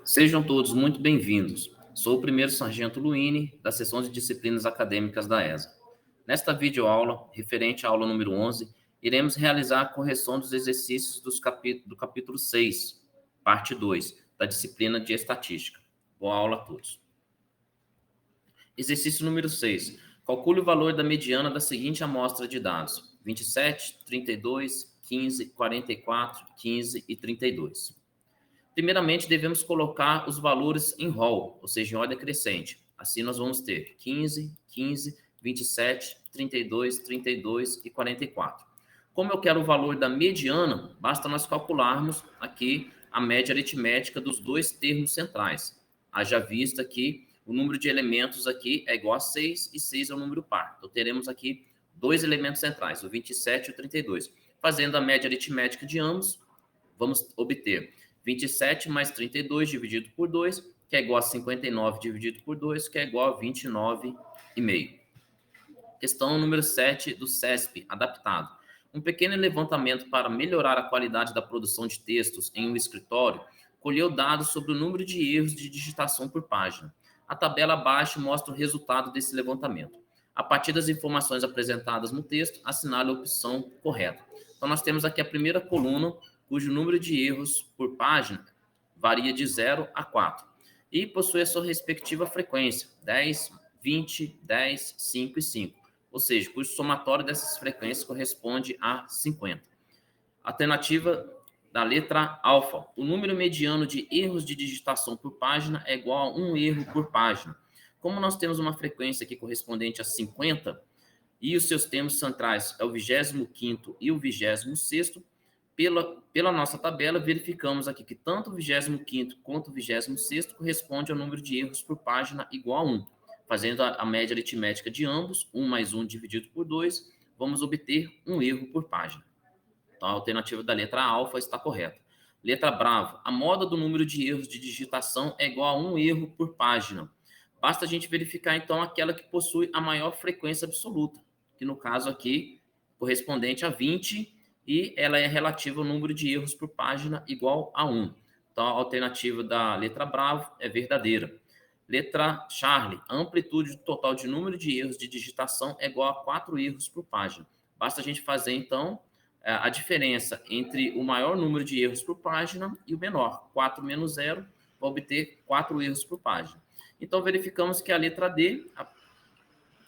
Sejam todos muito bem-vindos. Sou o primeiro sargento Luini, da seção de disciplinas acadêmicas da ESA. Nesta videoaula, referente à aula número 11, iremos realizar a correção dos exercícios do capítulo 6, parte 2, da disciplina de estatística. Boa aula a todos. Exercício número 6. Calcule o valor da mediana da seguinte amostra de dados: 27, 32, 15, 44, 15 e 32. Primeiramente, devemos colocar os valores em rol, ou seja, em ordem crescente. Assim, nós vamos ter 15, 15, 27, 32, 32 e 44. Como eu quero o valor da mediana, basta nós calcularmos aqui a média aritmética dos dois termos centrais. Haja vista que o número de elementos aqui é igual a 6 e 6 é o número par. Então, teremos aqui dois elementos centrais, o 27 e o 32. Fazendo a média aritmética de ambos, vamos obter 27 mais 32 dividido por 2, que é igual a 59 dividido por 2, que é igual a 29,5. Questão número 7 do CESP, adaptado. Um pequeno levantamento para melhorar a qualidade da produção de textos em um escritório colheu dados sobre o número de erros de digitação por página. A tabela abaixo mostra o resultado desse levantamento. A partir das informações apresentadas no texto, assinale a opção correta. Então, nós temos aqui a primeira coluna, cujo número de erros por página varia de 0 a 4 e possui a sua respectiva frequência, 10, 20, 10, 5 e 5, ou seja, cujo somatório dessas frequências corresponde a 50. Alternativa da letra alfa, o número mediano de erros de digitação por página é igual a 1 erro por página. Como nós temos uma frequência aqui correspondente a 50, e os seus termos centrais é o 25º e o 26º, pela nossa tabela, verificamos aqui que tanto o 25º quanto o 26º corresponde ao número de erros por página igual a 1. Fazendo a média aritmética de ambos, 1 mais 1 dividido por 2, vamos obter um erro por página. Então, a alternativa da letra alfa está correta. Letra brava, a moda do número de erros de digitação é igual a 1 erro por página. Basta a gente verificar, então, aquela que possui a maior frequência absoluta, que no caso aqui, correspondente a 20, e ela é relativa ao número de erros por página igual a 1. Então, a alternativa da letra bravo é verdadeira. Letra Charlie, a amplitude total de número de erros de digitação é igual a 4 erros por página. Basta a gente fazer, então, a diferença entre o maior número de erros por página e o menor. 4 menos 0, vai obter 4 erros por página. Então, verificamos que a letra D,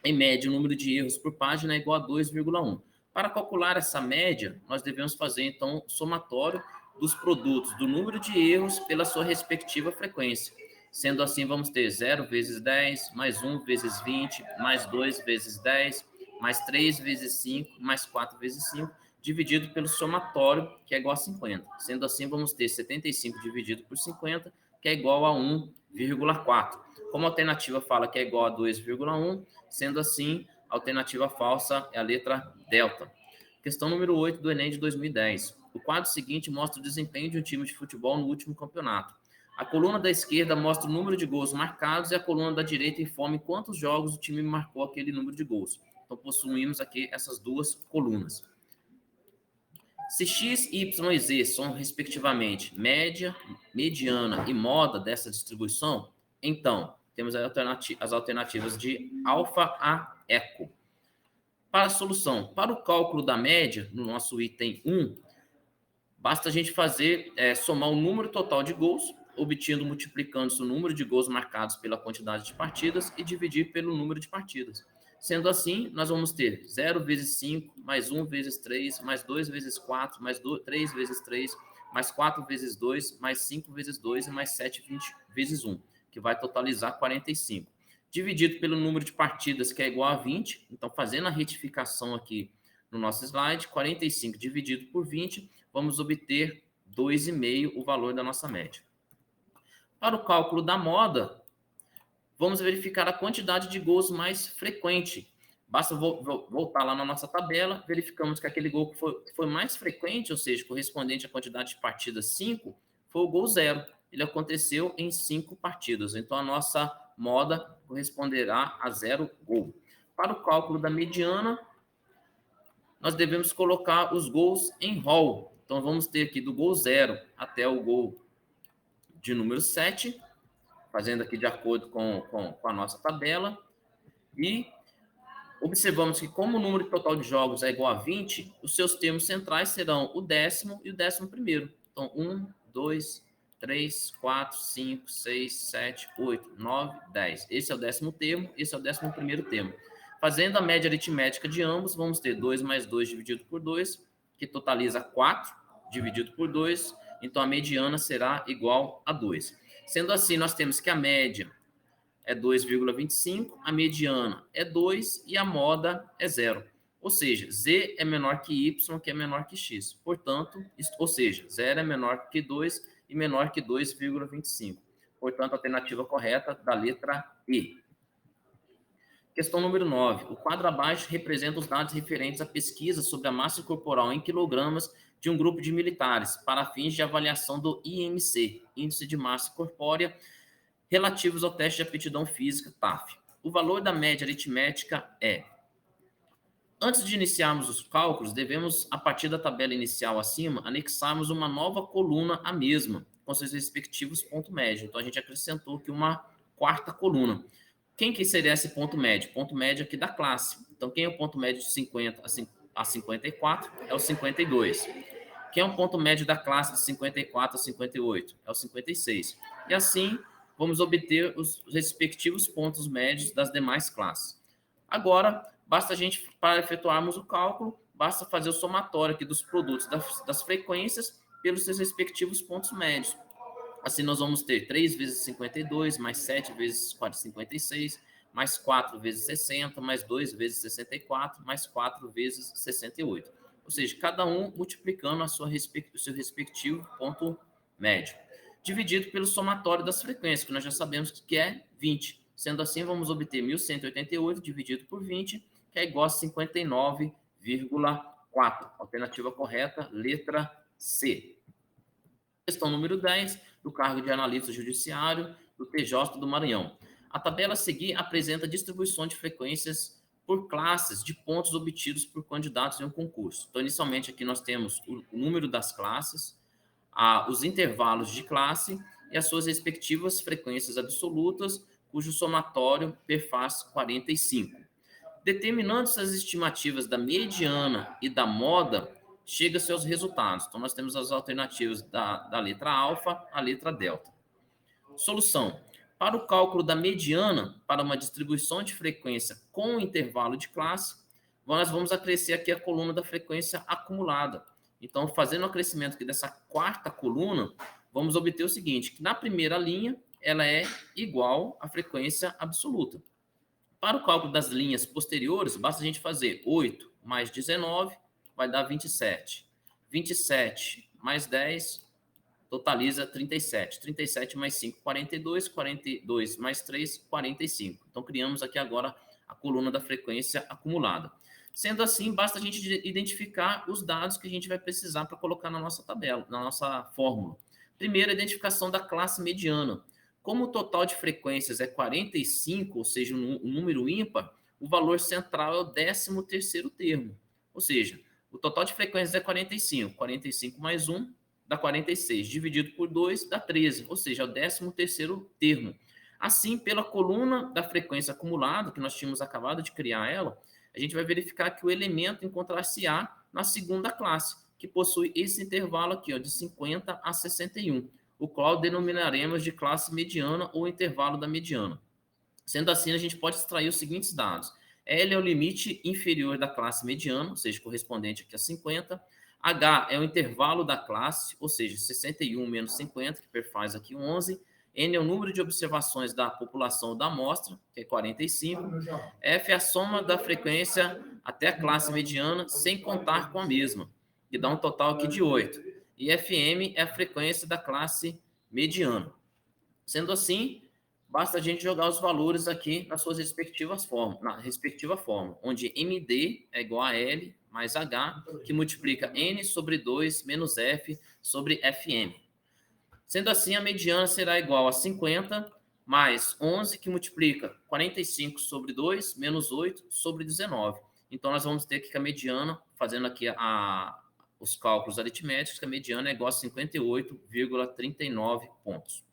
em média, o número de erros por página é igual a 2,1. Para calcular essa média, nós devemos fazer, então, o somatório dos produtos do número de erros pela sua respectiva frequência. Sendo assim, vamos ter 0 vezes 10, mais 1 vezes 20, mais 2 vezes 10, mais 3 vezes 5, mais 4 vezes 5, dividido pelo somatório, que é igual a 50. Sendo assim, vamos ter 75 dividido por 50, que é igual a 1,4. Como a alternativa fala que é igual a 2,1, sendo assim, a alternativa falsa é a letra delta. Questão número 8 do Enem de 2010. O quadro seguinte mostra o desempenho de um time de futebol no último campeonato. A coluna da esquerda mostra o número de gols marcados e a coluna da direita informa em quantos jogos o time marcou aquele número de gols. Então, possuímos aqui essas duas colunas. Se x, y e z são, respectivamente, média, mediana e moda dessa distribuição, então, temos as alternativas de alfa a eco. Para a solução, para o cálculo da média, no nosso item 1, basta a gente somar o número total de gols, multiplicando-se o número de gols marcados pela quantidade de partidas e dividir pelo número de partidas. Sendo assim, nós vamos ter 0 vezes 5, mais 1 vezes 3, mais 2 vezes 4, mais 3 vezes 3, mais 4 vezes 2, mais 5 vezes 2 e mais 7 vezes 1, que vai totalizar 45. Dividido pelo número de partidas, que é igual a 20, então fazendo a retificação aqui no nosso slide, 45 dividido por 20, vamos obter 2,5 o valor da nossa média. Para o cálculo da moda, vamos verificar a quantidade de gols mais frequente. Basta voltar lá na nossa tabela, verificamos que aquele gol que foi mais frequente, ou seja, correspondente à quantidade de partidas 5, foi o gol 0. Ele aconteceu em 5 partidas. Então, a nossa moda corresponderá a 0 gol. Para o cálculo da mediana, nós devemos colocar os gols em rol. Então, vamos ter aqui do gol 0 até o gol de número 7, fazendo aqui de acordo com a nossa tabela, e observamos que como o número total de jogos é igual a 20, os seus termos centrais serão o 10º e o 11º. Então, 1, 2, 3, 4, 5, 6, 7, 8, 9, 10. Esse é o 10º termo, esse é o 11º termo. Fazendo a média aritmética de ambos, vamos ter 2 mais 2 dividido por 2, que totaliza 4 dividido por 2. Então, a mediana será igual a 2. Sendo assim, nós temos que a média é 2,25, a mediana é 2 e a moda é 0. Ou seja, Z é menor que Y, que é menor que X. Portanto, ou seja, 0 é menor que 2 e menor que 2,25. Portanto, a alternativa correta da letra E. Questão número 9. O quadro abaixo representa os dados referentes à pesquisa sobre a massa corporal em quilogramas de um grupo de militares para fins de avaliação do IMC, Índice de Massa Corpórea, relativos ao teste de aptidão física, TAF. O valor da média aritmética é... Antes de iniciarmos os cálculos, devemos, a partir da tabela inicial acima, anexarmos uma nova coluna à mesma, com seus respectivos pontos médios. Então, a gente acrescentou aqui uma quarta coluna. Quem que seria esse ponto médio? Ponto médio aqui da classe. Então, quem é o ponto médio de 50 a 54? É o 52. Quem é o ponto médio da classe de 54 a 58? É o 56. E assim, vamos obter os respectivos pontos médios das demais classes. Agora, basta a gente, para efetuarmos o cálculo, basta fazer o somatório aqui dos produtos das frequências pelos seus respectivos pontos médios. Assim, nós vamos ter 3 vezes 52, mais 7 vezes 56, mais 4 vezes 60, mais 2 vezes 64, mais 4 vezes 68. Ou seja, cada um multiplicando o seu respectivo ponto médio, dividido pelo somatório das frequências, que nós já sabemos que é 20. Sendo assim, vamos obter 1.188 dividido por 20, que é igual a 59,4. Alternativa correta, letra C. Questão número 10, do cargo de analista judiciário do TJ do Maranhão. A tabela a seguir apresenta a distribuição de frequências por classes de pontos obtidos por candidatos em um concurso. Então, inicialmente, aqui nós temos o número das classes, os intervalos de classe e as suas respectivas frequências absolutas, cujo somatório perfaz 45. Determinando-se as estimativas da mediana e da moda, chega-se aos resultados. Então, nós temos as alternativas da letra alfa à letra delta. Solução. Para o cálculo da mediana, para uma distribuição de frequência com intervalo de classe, nós vamos acrescer aqui a coluna da frequência acumulada. Então, fazendo o acrescimento aqui dessa quarta coluna, vamos obter o seguinte, que na primeira linha, ela é igual à frequência absoluta. Para o cálculo das linhas posteriores, basta a gente fazer 8 mais 19, vai dar 27. 27 mais 10, totaliza 37. 37 mais 5, 42. 42 mais 3, 45. Então, criamos aqui agora a coluna da frequência acumulada. Sendo assim, basta a gente identificar os dados que a gente vai precisar para colocar na nossa tabela, na nossa fórmula. Primeiro, a identificação da classe mediana. Como o total de frequências é 45, ou seja, um número ímpar, o valor central é o 13º termo. Ou seja, o total de frequências é 45. 45 mais 1 dá 46. Dividido por 2 dá 13. Ou seja, é o 13º termo. Assim, pela coluna da frequência acumulada, que nós tínhamos acabado de criar ela, a gente vai verificar que o elemento encontrar-se-á na segunda classe, que possui esse intervalo aqui, ó, de 50 a 61. O qual denominaremos de classe mediana ou intervalo da mediana. Sendo assim, a gente pode extrair os seguintes dados. L é o limite inferior da classe mediana, ou seja, correspondente aqui a 50. H é o intervalo da classe, ou seja, 61 menos 50, que perfaz aqui 11. N é o número de observações da população da amostra, que é 45. F é a soma da frequência até a classe mediana, sem contar com a mesma, que dá um total aqui de 8. E FM é a frequência da classe mediana. Sendo assim, basta a gente jogar os valores aqui nas suas respectivas formas, na respectiva forma, onde MD é igual a L mais H, que multiplica N sobre 2 menos F sobre FM. Sendo assim, a mediana será igual a 50 mais 11, que multiplica 45 sobre 2 menos 8 sobre 19. Então, nós vamos ter aqui que a mediana, fazendo aqui os cálculos aritméticos, que a mediana é igual a 58,39 pontos.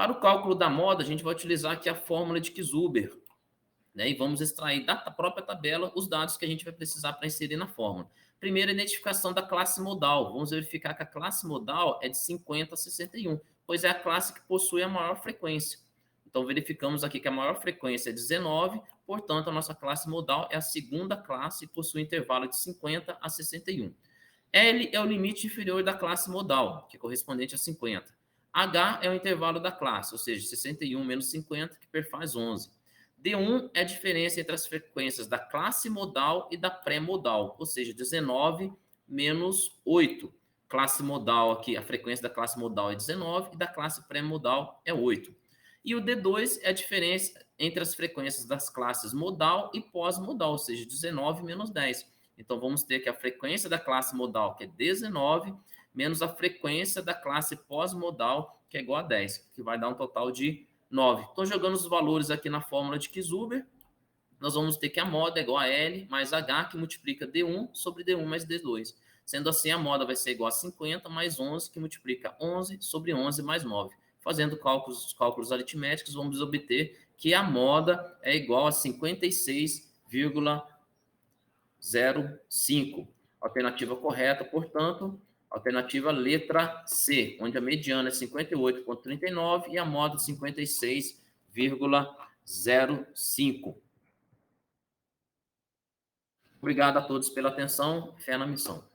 Para o cálculo da moda, a gente vai utilizar aqui a fórmula de Kisuber, né? E vamos extrair da própria tabela os dados que a gente vai precisar para inserir na fórmula. Primeiro, a identificação da classe modal. Vamos verificar que a classe modal é de 50 a 61, pois é a classe que possui a maior frequência. Então, verificamos aqui que a maior frequência é 19, portanto, a nossa classe modal é a segunda classe e possui intervalo de 50 a 61. L é o limite inferior da classe modal, que é correspondente a 50. H é o intervalo da classe, ou seja, 61 menos 50, que perfaz 11. D1 é a diferença entre as frequências da classe modal e da pré-modal, ou seja, 19 menos 8. Classe modal aqui, a frequência da classe modal é 19 e da classe pré-modal é 8. E o D2 é a diferença entre as frequências das classes modal e pós-modal, ou seja, 19 menos 10. Então, vamos ter que a frequência da classe modal, que é 19, menos a frequência da classe pós-modal, que é igual a 10, que vai dar um total de 9. Então, jogando os valores aqui na fórmula de Kisuber, nós vamos ter que a moda é igual a L mais H, que multiplica D1 sobre D1 mais D2. Sendo assim, a moda vai ser igual a 50 mais 11, que multiplica 11 sobre 11 mais 9. Fazendo cálculos aritméticos, vamos obter que a moda é igual a 56,05. Alternativa correta, portanto, alternativa letra C, onde a mediana é 58,39 e a moda 56,05. Obrigado a todos pela atenção. Fé na missão.